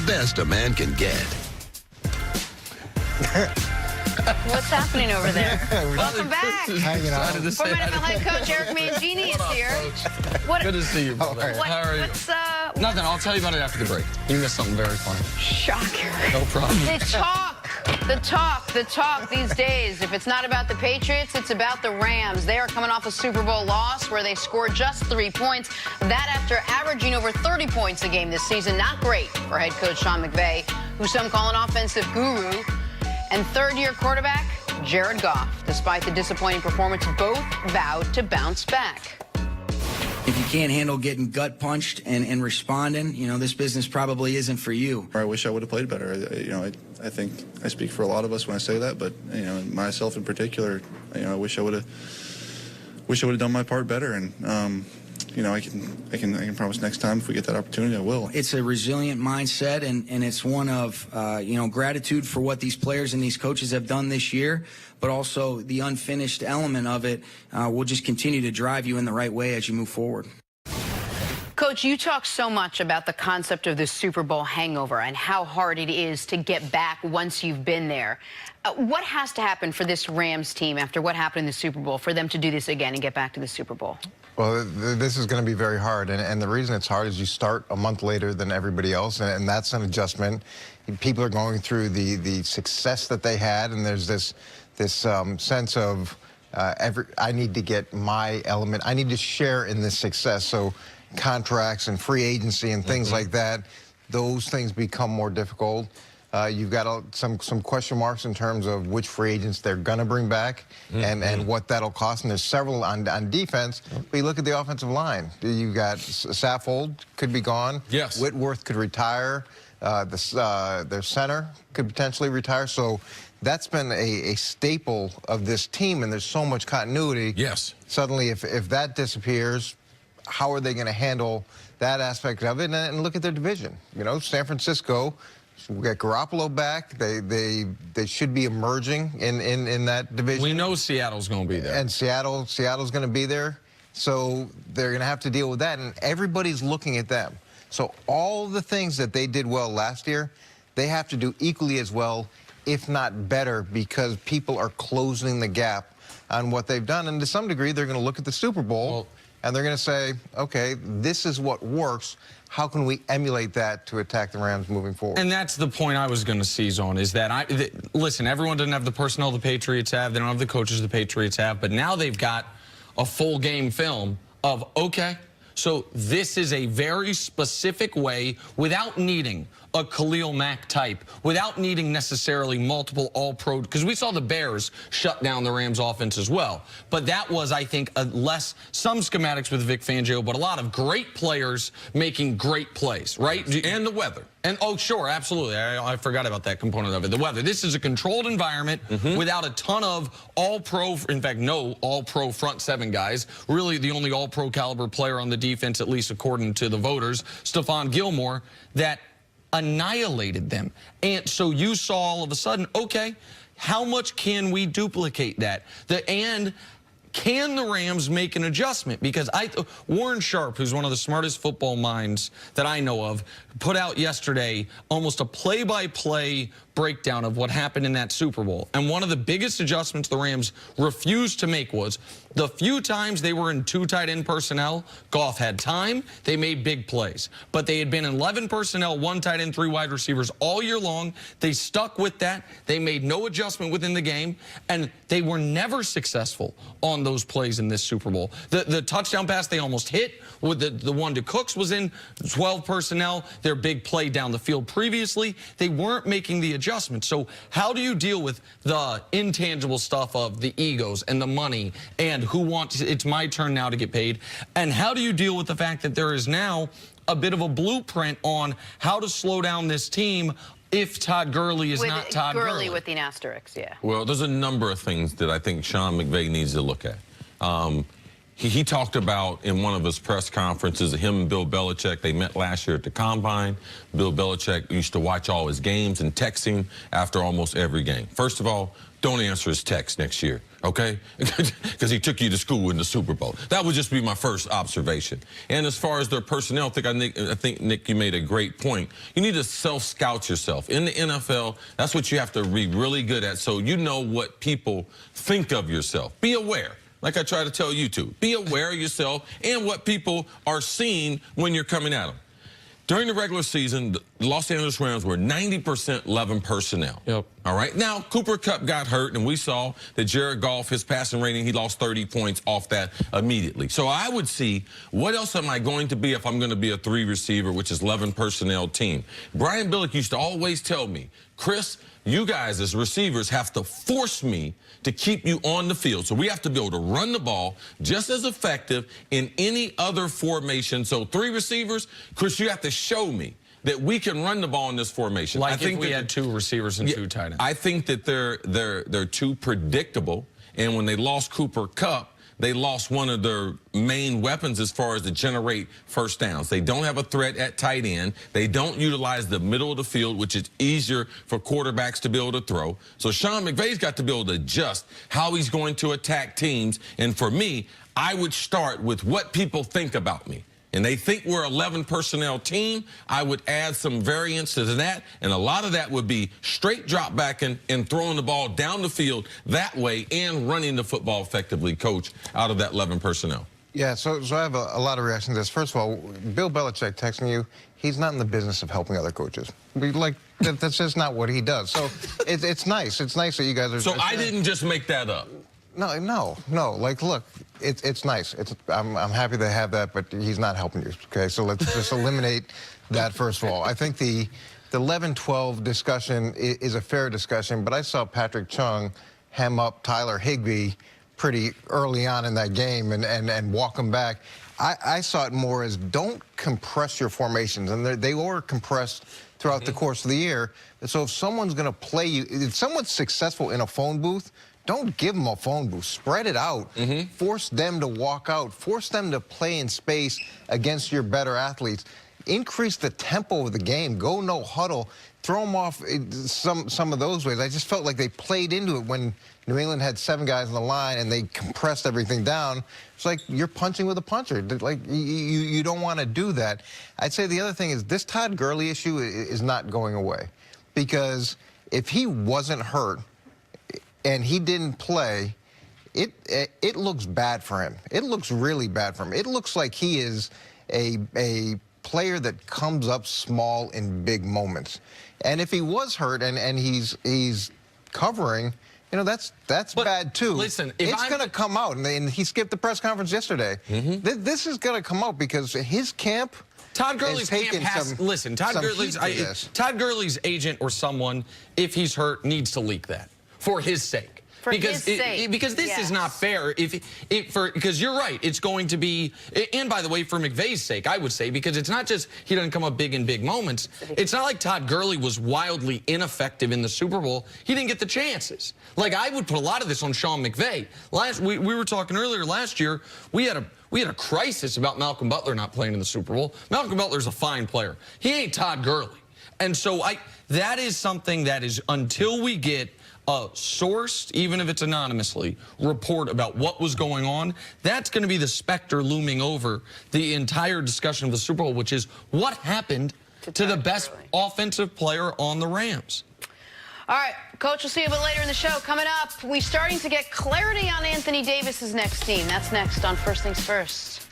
the best a man can get. What's happening over there? Welcome back. Hanging out. Former NFL head coach Eric Mangini is here. What, good to see you, brother. How are you? Nothing. I'll tell you about it after the break. You missed something very funny. Shocker. No problem. The talk these days. If it's not about the Patriots, it's about the Rams. They are coming off a Super Bowl loss where they scored just 3 points. That after averaging over 30 points a game this season. Not great for head coach Sean McVay, who some call an offensive guru. And third-year quarterback Jared Goff. Despite the disappointing performance, both vowed to bounce back. If you can't handle getting gut punched and responding, you know, this business probably isn't for you. I wish I would have played better. I think I speak for a lot of us when I say that, but, you know, myself in particular, you know, I wish I would have done my part better. And, you know, I can promise next time if we get that opportunity, I will. It's a resilient mindset, and it's one of, you know, gratitude for what these players and these coaches have done this year, but also the unfinished element of it will just continue to drive you in the right way as you move forward. Coach, you talk so much about the concept of the Super Bowl hangover and how hard it is to get back once you've been there. What has to happen for this Rams team after what happened in the Super Bowl for them to do this again and get back to the Super Bowl? Well, this is going to be very hard, and the reason it's hard is you start a month later than everybody else, and that's an adjustment. People are going through the success that they had, and there's this sense of I need to get my element. I need to share in this success. So contracts and free agency and things like that, those things become more difficult. You've got some question marks in terms of which free agents they're going to bring back and what that'll cost. And there's several on defense. But you look at the offensive line. You've got Saffold could be gone. Yes. Whitworth could retire. Their center could potentially retire. So that's been a staple of this team, and there's so much continuity. Yes. Suddenly, if that disappears, how are they going to handle that aspect of it? And look at their division. You know, San Francisco, we got Garoppolo back. They should be emerging in that division. We know Seattle's going to be there. And Seattle's going to be there. So they're going to have to deal with that. And everybody's looking at them. So all the things that they did well last year, they have to do equally as well, if not better, because people are closing the gap on what they've done. And to some degree, they're going to look at the Super Bowl, and they're going to say, okay, this is what works. How can we emulate that to attack the Rams moving forward? And that's the point I was going to seize on, is that, listen, everyone doesn't have the personnel the Patriots have. They don't have the coaches the Patriots have. But now they've got a full game film of, okay, so this is a very specific way, without needing a Khalil Mack type, without needing necessarily multiple all-pro, because we saw the Bears shut down the Rams offense as well. But that was, I think, some schematics with Vic Fangio, but a lot of great players making great plays, right? And the weather. And, oh, sure, absolutely. I forgot about that component of it, the weather. This is a controlled environment without a ton of all-pro, in fact, no all-pro front seven guys. Really, the only all-pro caliber player on the defense, at least according to the voters, Stephon Gilmore, that annihilated them. And so you saw all of a sudden, okay, how much can we duplicate that? And can the Rams make an adjustment? Because Warren Sharp, who's one of the smartest football minds that I know of, put out yesterday almost a play-by-play breakdown of what happened in that Super Bowl. And one of the biggest adjustments the Rams refused to make was the few times they were in 2 tight end personnel, Goff had time, they made big plays. But they had been in 11 personnel, 1 tight end, 3 wide receivers all year long. They stuck with that. They made no adjustment within the game, and they were never successful on those plays in this Super Bowl. The touchdown pass they almost hit, with the one to Cooks was in 12 personnel. Their big play down the field previously, they weren't making the adjustment. So how do you deal with the intangible stuff of the egos and the money and who wants, it's my turn now to get paid? And how do you deal with the fact that there is now a bit of a blueprint on how to slow down this team if Todd Gurley is not Todd Gurley? With the asterisks, yeah. Well, there's a number of things that I think Sean McVay needs to look at. he talked about in one of his press conferences, him and Bill Belichick, they met last year at the Combine. Bill Belichick used to watch all his games and text him after almost every game. First of all, don't answer his text next year, okay? Because he took you to school in the Super Bowl. That would just be my first observation. And as far as their personnel, I think, Nick, you made a great point. You need to self-scout yourself. In the NFL, that's what you have to be really good at, so you know what people think of yourself. Be aware. Like I try to tell you to. Be aware of yourself and what people are seeing when you're coming at them. During the regular season, the Los Angeles Rams were 90% 11 personnel. Yep. All right. Now, Cooper Kupp got hurt, and we saw that Jared Goff, his passing rating, he lost 30 points off that immediately. So I would see, what else am I going to be if I'm going to be a 3-receiver, which is 11 personnel team? Brian Billick used to always tell me, Chris, you guys as receivers have to force me to keep you on the field. So we have to be able to run the ball just as effective in any other formation. So 3 receivers, Chris, you have to show me that we can run the ball in this formation. Like I think if we had 2 receivers and 2 tight ends. I think that they're too predictable. And when they lost Cooper Kupp, they lost one of their main weapons as far as to generate first downs. They don't have a threat at tight end. They don't utilize the middle of the field, which is easier for quarterbacks to be able to throw. So Sean McVay's got to be able to adjust how he's going to attack teams. And for me, I would start with what people think about me. And they think we're 11 personnel team, I would add some variance to that. And a lot of that would be straight drop back and throwing the ball down the field that way and running the football effectively, Coach, out of that 11 personnel. Yeah, so I have a lot of reactions to this. First of all, Bill Belichick texting you, he's not in the business of helping other coaches. That's just not what he does. So it's nice. It's nice that you guys are... So I didn't just make that up. No. Like, look, it's nice. I'm happy they have that, but he's not helping you, okay? So let's just eliminate that, first of all. I think the 11-12 discussion is a fair discussion, but I saw Patrick Chung hem up Tyler Higbee pretty early on in that game and walk him back. I saw it more as don't compress your formations, and they were compressed throughout the course of the year. So if someone's going to play you, if someone's successful in a phone booth, don't give them a phone booth. Spread it out. Force them to walk out. Force them to play in space against your better athletes. Increase the tempo of the game. Go no huddle. Throw them off some of those ways. I just felt like they played into it when New England had 7 guys on the line and they compressed everything down. It's like you're punching with a puncher. Like you don't want to do that. I'd say the other thing is this Todd Gurley issue is not going away, because if he wasn't hurt and he didn't play, it looks bad for him. It looks really bad for him. It looks like he is a player that comes up small in big moments. And if he was hurt and he's covering, you know, that's bad too. Listen, it's going to come out, and he skipped the press conference yesterday. This is going to come out because his camp. Todd Gurley's camp has, listen, Todd Gurley's agent or someone, if he's hurt, needs to leak that for his sake. Because this is not fair. Because you're right, it's going to be, and by the way, for McVay's sake, I would say, because it's not just he doesn't come up big in big moments. It's not like Todd Gurley was wildly ineffective in the Super Bowl. He didn't get the chances. Like, I would put a lot of this on Sean McVay. We were talking earlier last year. We had a crisis about Malcolm Butler not playing in the Super Bowl. Malcolm Butler's a fine player. He ain't Todd Gurley. And so that is something that is, until we get a sourced, even if it's anonymously, report about what was going on, that's going to be the specter looming over the entire discussion of the Super Bowl, which is what happened to the best offensive player on the Rams. All right, Coach, we'll see you a bit later in the show. Coming up, we're starting to get clarity on Anthony Davis's next team. That's next on First Things First.